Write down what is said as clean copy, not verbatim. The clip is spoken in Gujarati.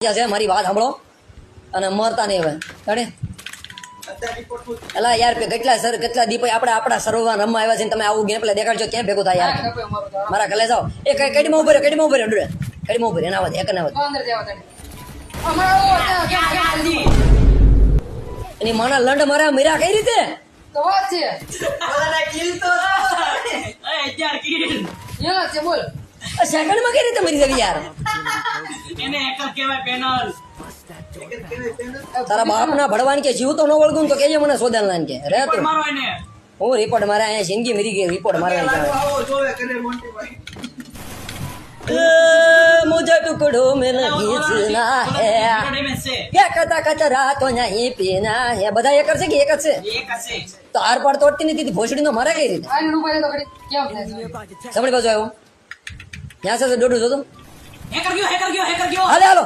છે મારી વાત સાંભળો અને મરતા નહીં હવે જાણે એલા યાર કેટલા દીપ આપણે આપણા સર્વમાં રમવા આવ્યા છે તમે આવું ગેમ પ્લે દેખાડજો ક્યાં ભેગું થાય યાર મારા ગલે જાઓ એ કડીમાં ઉભો રહ્યો કડીમાં ઉભો એના વાત એક ના વાત એની માના લંડ મારા મીરા કઈ રીતે તો વાત છે કિલ તો અત્યાર કિલ યલા છે બોલ સેકન્ડ માં કઈ રીતે મરી જવી યાર એને હેકર કહેવાય પેનલ તારા બાપ ના ભડવાન કે જીવ તો ન વળગું તો કેજે મને સોદાન લાન કે રે તું મારો એને હું રિપોર્ટ મારે અહીંયા જિંદગી મરી ગઈ રિપોર્ટ મારવાની છે આવો જોવે કરે મોન્ટીભાઈ मुझे टुकड़ों में खींचना है ડેમેજ છે क्या कता कचरा तो नहीं पीना है બધા એક જ છે કે એક જ છે એક હશે તો આર પાર તોડતી નથી ભોસડી નો મારા કઈ રીતે આને રૂપાય તો કરી કેમ થાય છે સમણી બાજુ આવ્યો ત્યાં છે દોડું જોતો હેકર ગયો હાલે હાલો